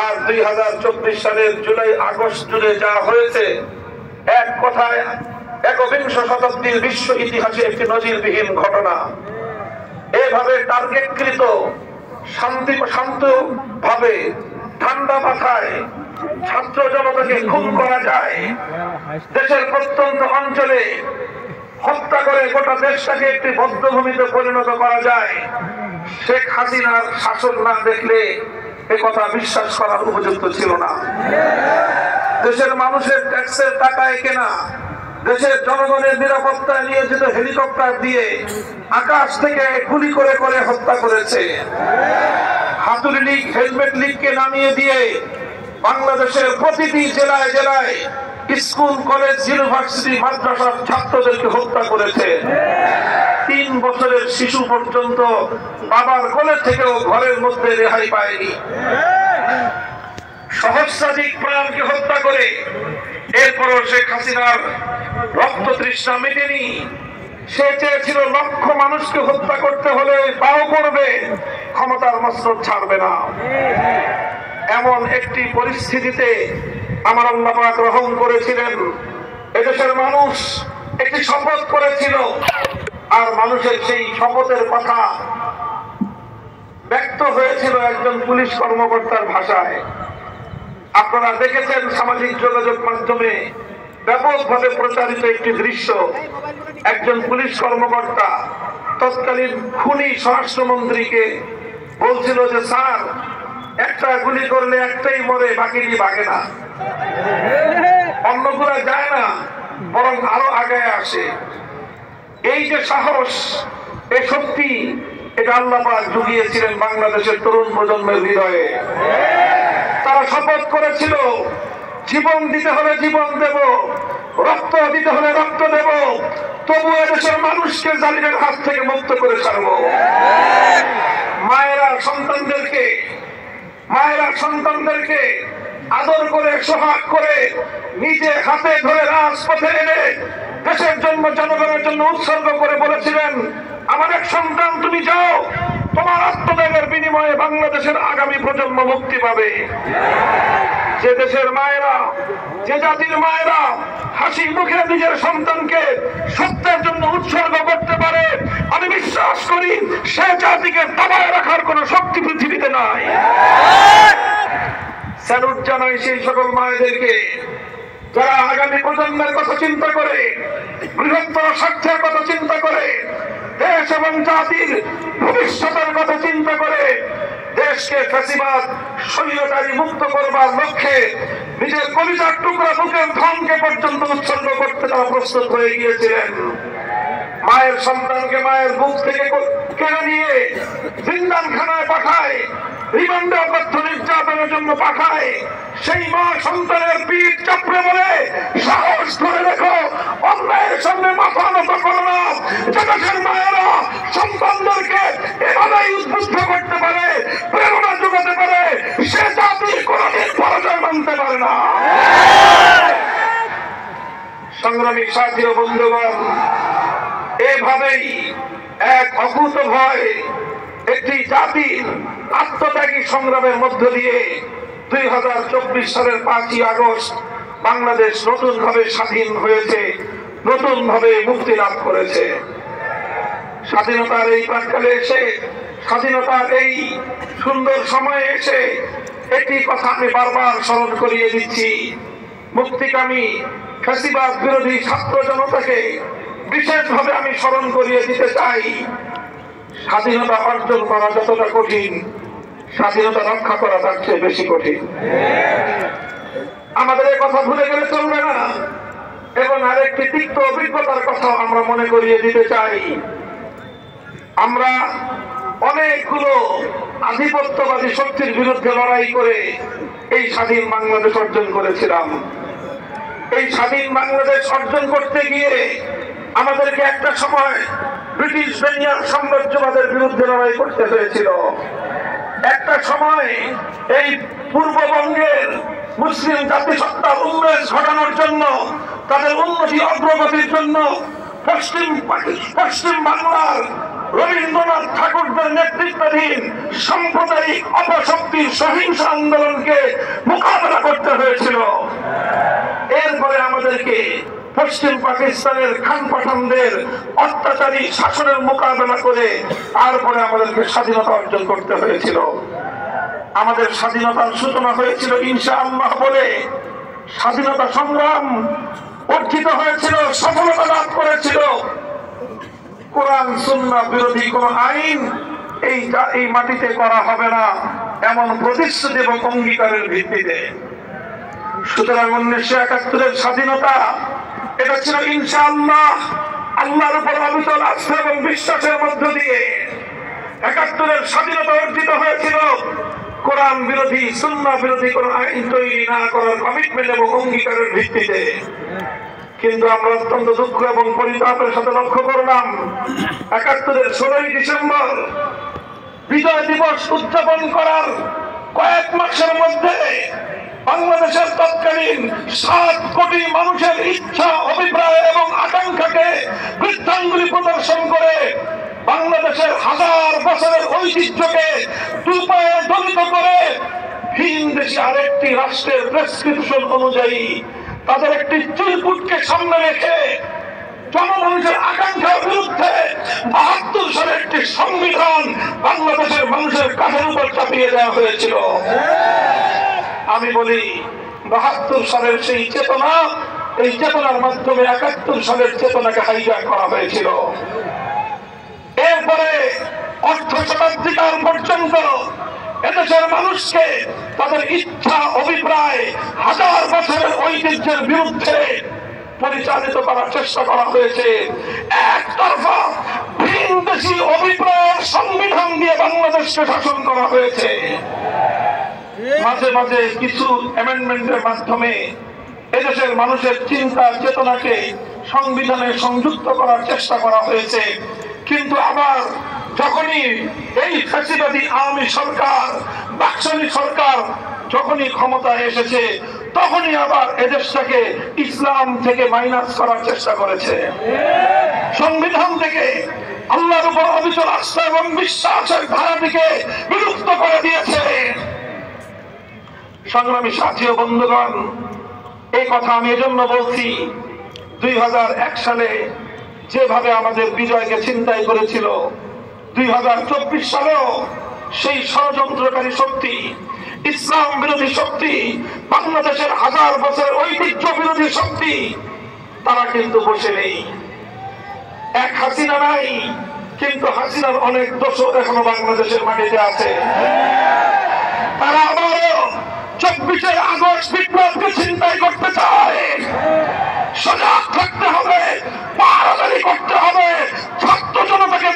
আর 2024 সালের July August জুড়ে যা হয়েছে, এক কথায় একবিংশ শতাব্দীর বিশ্ব ইতিহাসে একটি নজিরবিহীন ঘটনা। এভাবে টার্গেটকৃত শান্তভাবে ঠান্ডা মাথায় ছাত্র জনতাকে খুন করা যায়, দেশের প্রত্যন্ত অঞ্চলে হত্যা করে গোটা দেশটাকে একটি বধ্যভূমিতে পরিণত করা যায়, শেখ হাসিনার শাসন না দেখলে এ কথা বিশ্বাস করার উপযুক্ত ছিল না। দেশের মানুষের ট্যাক্সের টাকায় কেনা, দেশের জনগণের নিরাপত্তায় নিয়োজিত হেলিকপ্টার দিয়ে আকাশ থেকে গুলি করে করে হত্যা করেছে। হাতুড়ি লীগ, হেলমেট লীগকে নামিয়ে দিয়ে বাংলাদেশের প্রতিটি জেলায় জেলায় স্কুল, কলেজ, ইউনিভার্সিটি, মাদ্রাসার ছাত্রদেরকে হত্যা করেছে। 3 বছরের শিশু পর্যন্ত বাবার কোলে থেকেও ঘরের মধ্যে রেহাই পায়নি। সহস্রাধিক প্রাণকে হত্যা করে এরপরও শেখ হাসিনার রক্ত তৃষ্ণা মেটেনি। সে চেয়েছিল লক্ষ মানুষকে হত্যা করতে হলে তাও করবে, ক্ষমতার মসনদ ছাড়বে না। এমন একটি পরিস্থিতিতে আমার আল্লাহ পাক রহম করেছিলেন। এদেশের মানুষ একটি শপথ করেছিল, আর মানুষের সেই শপথের কথা ব্যক্ত হয়েছিল একজন পুলিশ কর্মকর্তার ভাষায়। আপনারা দেখেছেন সামাজিক যোগাযোগ মাধ্যমে ব্যাপকভাবে প্রচারিত একটি দৃশ্য। একজন পুলিশ কর্মকর্তা তৎকালীন খুনি স্বরাষ্ট্রমন্ত্রীকে বলছিল যে, স্যার, একটা গুলি করলে একটাই মরে, বাকিটি বাগে না, অন্যগুলা যায় না, বরং আরো আগে আসে। এই যে সাহস, এ শক্তি, এটা আল্লাহ পাক জুগিয়েছিলেন বাংলাদেশের তরুণ প্রজন্মের হৃদয়ে। তারা শপথ করেছিল, জীবন দিতে হলে জীবন দেব, রক্ত দিতে হলে রক্ত দেব, তবু এদেশের মানুষকে জালিমের হাত থেকে মুক্ত করে ছাড়ব। মায়েরা সন্তানদেরকে আদর করে, সোহাগ করে নিজে হাতে ধরে রাজপথে এনে দেশের জন্য, জনগণের জন্য উৎসর্গ করে বলেছিলেন, আমার এক সন্তান, তুমি যাও, তোমার আত্মত্যাগের বিনিময়ে বাংলাদেশের আগামী প্রজন্ম মুক্তি পাবে। যে দেশের মায়েরা, যে জাতির মায়েরা হাসি মুখে নিজের সন্তানকে সত্যের জন্য উৎসর্গ করতে পারে, আমি বিশ্বাস করি সে জাতিকে দবায় রাখার কোন শক্তি পৃথিবীতে নাই। স্যালুট জানাই সেই সকল মায়েদেরকে যারা আগামী প্রজন্মের কথা চিন্তা করে, বৃহত্তর স্বার্থের কথা চিন্তা করে, দেশ এবং জাতির ভবিষ্যতের কথা চিন্তা করে দেশকে ফ্যাসিবাদ, স্বৈরাচারী মুক্ত করবার লক্ষ্যে নিজের কলিজার টুকরা বুকের ধনকে পর্যন্ত উৎসর্গ করতে তারা প্রস্তুত হয়ে গিয়েছিলেন। মায়ের সন্তানকে মায়ের বুক থেকে কেড়ে নিয়ে জিন্দানখানায় পাঠায়, রিমান্ডে অকথ্য নির্যাতনের জন্য পাঠায়। সেই মা সন্তানের পিঠ চাপড়ে বলে, সাহস ধরে রেখো, অন্যায়ের সামনে মাথা নত করো না। দেশের মায়েরা সন্তানদেরকে এভাবেই উদ্বুদ্ধ করতে পারে, প্রেরণা যোগাতে পারে, সে জাতি কোনদিন পরাজয় মানতে পারে না। সংগ্রামী সাথী ও বন্ধুগণ, এভাবেই এক অকুতভয় একটি জাতির আত্মত্যাগী সংগ্রামের মধ্য দিয়ে 2024 সালের 5ই আগস্ট বাংলাদেশ নতুন ভাবে স্বাধীন হয়েছে, নতুন ভাবে মুক্তি লাভ করেছে। স্বাধীনতার এই প্রাক্কালে এসে, স্বাধীনতার এই সুন্দর সময়ে এসে একটি কথা আমি বারবার স্মরণ করিয়ে দিচ্ছি। মুক্তিকামী ফ্যাসিবাদ বিরোধী ছাত্র জনতাকে বিশেষভাবে আমি স্মরণ করিয়ে দিতে চাই, স্বাধীনতা অর্জন করা যতটা কঠিন, স্বাধীনতা রক্ষা করা তার চেয়ে বেশি কঠিন। আমাদের এই কথা ভুলে গেলে চলবে না। এবং আরেকটি তিক্ত অভিজ্ঞতার কথা আমরা মনে করিয়ে দিতে চাই। আমরা অনেকগুলো আধিপত্যবাদী শক্তির বিরুদ্ধে লড়াই করে এই স্বাধীন বাংলাদেশ অর্জন করেছিলাম। এই স্বাধীন বাংলাদেশ অর্জন করতে গিয়ে আমাদেরকে একটা সময় ব্রিটিশ বেনিয়ার সাম্রাজ্যবাদের বিরুদ্ধে লড়াই করতে হয়েছিল। একটা সময় এই পূর্ববঙ্গের মুসলিম জাতিসত্তার উন্নয়ন ঘটানোর জন্য, তাদের উন্নতি অগ্রগতির জন্য পশ্চিম বাংলার রবীন্দ্রনাথ ঠাকুরদের নেতৃত্বাধীন সাম্প্রদায়িক অপশক্তির সহিংস আন্দোলনকে মোকাবেলা করতে হয়েছিল। এরপরে আমাদেরকে পশ্চিম পাকিস্তানের খান পাঠানদের অত্যাচারী শাসনের মোকাবেলা করে তারপরে আমাদেরকে স্বাধীনতা অর্জন করতে হয়েছিল। আমাদের স্বাধীনতার সূচনা হয়েছিল ইনশাআল্লাহ বলে। স্বাধীনতা সংগ্রাম অর্জিত হয়েছিল, সফলতা লাভ করেছিল। কোরআন সুন্নাহ বিরোধী কোন আইন এই মাটিতে করা হবে না এমন প্রতিশ্রুতি এবং অঙ্গীকারের ভিত্তিতে। সুতরাং 1971-এর স্বাধীনতা এটা ছিল ইনশাআল্লাহ আল্লাহর উপর অবিচল আস্থা এবং বিশ্বাসের মধ্য দিয়ে। 71-এর স্বাধীনতা অর্জিত হয়েছিল কোরআন বিরোধী সুন্নাহ বিরোধী কোন আইন তৈরি না করার কমিটমেন্ট এবং অঙ্গীকারের ভিত্তিতে। কিন্তু আমরা অত্যন্ত দুঃখ এবং পরিতাপের সাথে লক্ষ্য করলাম 71-এর 16ই ডিসেম্বর বিজয় দিবস উদযাপন করার কয়েক মাসের মধ্যে বাংলাদেশের তৎকালীন 7 কোটি মানুষের ইচ্ছা, অভিপ্রায় এবং আকাঙ্ক্ষাকে বৃদ্ধাঙ্গুলি প্রদর্শন করে বাংলাদেশের হাজার বছরের ঐতিহ্যকে দুপায়ে দলিত করে ভিন দেশে আরেকটি রাষ্ট্রের প্রেসক্রিপশন অনুযায়ী তাদের একটি চিরকুটকে সামনে রেখে জনমানুষের আকাঙ্ক্ষার বিরুদ্ধে 72 সালের একটি সংবিধান বাংলাদেশের মানুষের কাঁধের উপর চাপিয়ে দেওয়া হয়েছিল। আমি বলি 72 সালের সেই চেতনা, এই চেতনার মাধ্যমে 71 সালের চেতনাকে হাইজ্যাক করা হয়েছিল। এরপরে অর্ধ শতাব্দীকাল পর্যন্ত এদেশের মানুষকে তাদের ইচ্ছা, অভিপ্রায়, হাজার বছরের ঐতিহ্যের বিরুদ্ধে পরিচালিত করার চেষ্টা করা হয়েছে। একতরফা ভিনদেশী অভিপ্রায়ের সংবিধান দিয়ে বাংলাদেশকে শাসন করা হয়েছে। মাঝে মাঝে কিছু অ্যামেন্ডমেন্টের মাধ্যমে এদেশের মানুষের চিন্তা চেতনাকে সংবিধানে সংযুক্ত করার চেষ্টা করা হয়েছে। কিন্তু আবার যখনই এই ফ্যাসিবাদী আওয়ামী সরকার, বাকশালী সরকার যখনই ক্ষমতায় এসেছে তখনই আবার এদেশটাকে ইসলাম থেকে মাইনাস করার চেষ্টা করেছে। সংবিধান থেকে আল্লাহর উপর অবিচল আস্থা এবং বিশ্বাসের ধারাটিকে বিলুপ্ত করে দিয়েছে। সংগ্রামী সাথী ও বন্ধুগণ, এই কথা আমি এজন্য বলছি, 2001 সালে যেভাবে আমাদের বিজয়কে ছিনতাই করেছিল, 2024 সালেও সেই ষড়যন্ত্রকারী শক্তি, ইসলাম বিরোধী শক্তি, বাংলাদেশের হাজার বছরের ঐতিহ্য বিরোধী শক্তি, তারা কিন্তু বসে নেই। এক হাসিনা নাই, কিন্তু হাসিনার অনেক দোষর এখনো বাংলাদেশের মাটিতে আছে। তারা আবারও 24 আগস্ট বিপ্লবকে ছিনতাই করতে চায়। সজাগ থাকতে হবে, পাহারাদারি করতে হবে। ছাত্র জনতাকে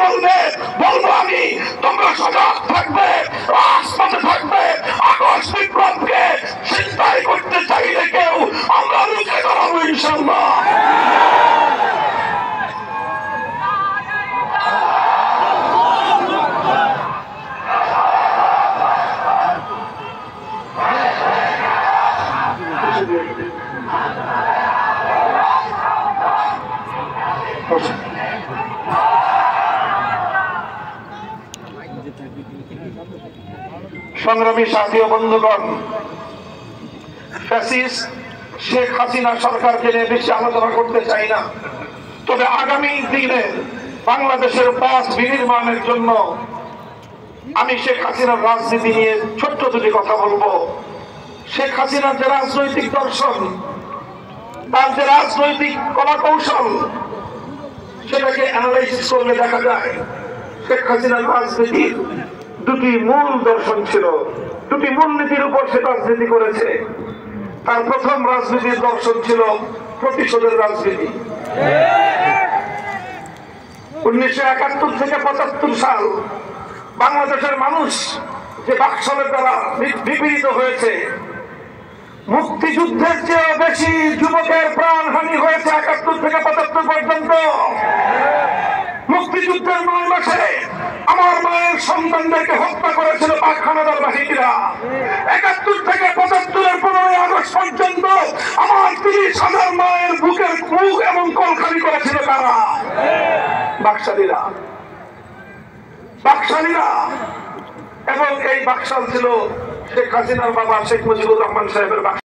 বলবো আমি, তোমরা সজাগ থাকবে, রাজপথে থাকবে। আগস্ট বিপ্লবকে ছিনতাই করতে চাইলে কেউ আমরা রুখে দাঁড়াবো ইনশাআল্লাহ। সংগ্রামী সাথী ও বন্ধুগণ, ফ্যাসিস্ট শেখ হাসিনা সরকারকে নিয়ে বেশি আলোচনা করতে চাই না। তবে আগামী দিনে বাংলাদেশের পথ বিনির্মাণের জন্য আমি শেখ হাসিনার রাজনীতি নিয়ে ছোট্ট দুটি কথা বলবো। শেখ হাসিনার যে রাজনৈতিক দর্শন, তার যে রাজনৈতিক কলা কৌশল, সেটাকে অ্যানালাইসিস করলে দেখা যায় শেখ হাসিনার রাজনীতির দুটি মূল দর্শন ছিল, দুটি মূলনীতির উপর সে রাজনীতি করেছে। তার প্রথম রাজনীতির দর্শন ছিল প্রতিশোধের রাজনীতি। 1971 থেকে 75 সাল বাংলাদেশের মানুষ যে বাকশালের দ্বারা বিপীড়িত হয়েছে, মুক্তিযুদ্ধের চেয়ে বেশি যুবকের প্রাণহানি হয়েছে 71 থেকে 75 পর্যন্ত। মুক্তিযুদ্ধের 9 মাসে আমার মায়ের সন্তানদেরকে হত্যা করেছিল পাক হানাদার বাহিনীরা। 71 থেকে 75-এর 15 আগস্ট পর্যন্ত আমার 30,000 মায়ের বুকের মুখ এবং কল খালি করেছিল কারা? বাকশালীরা। বাকশালীরা, এবং এই বাকশাল ছিল শেখ হাসিনার বাবা শেখ মুজিবুর রহমান সাহেবের বাকশাল।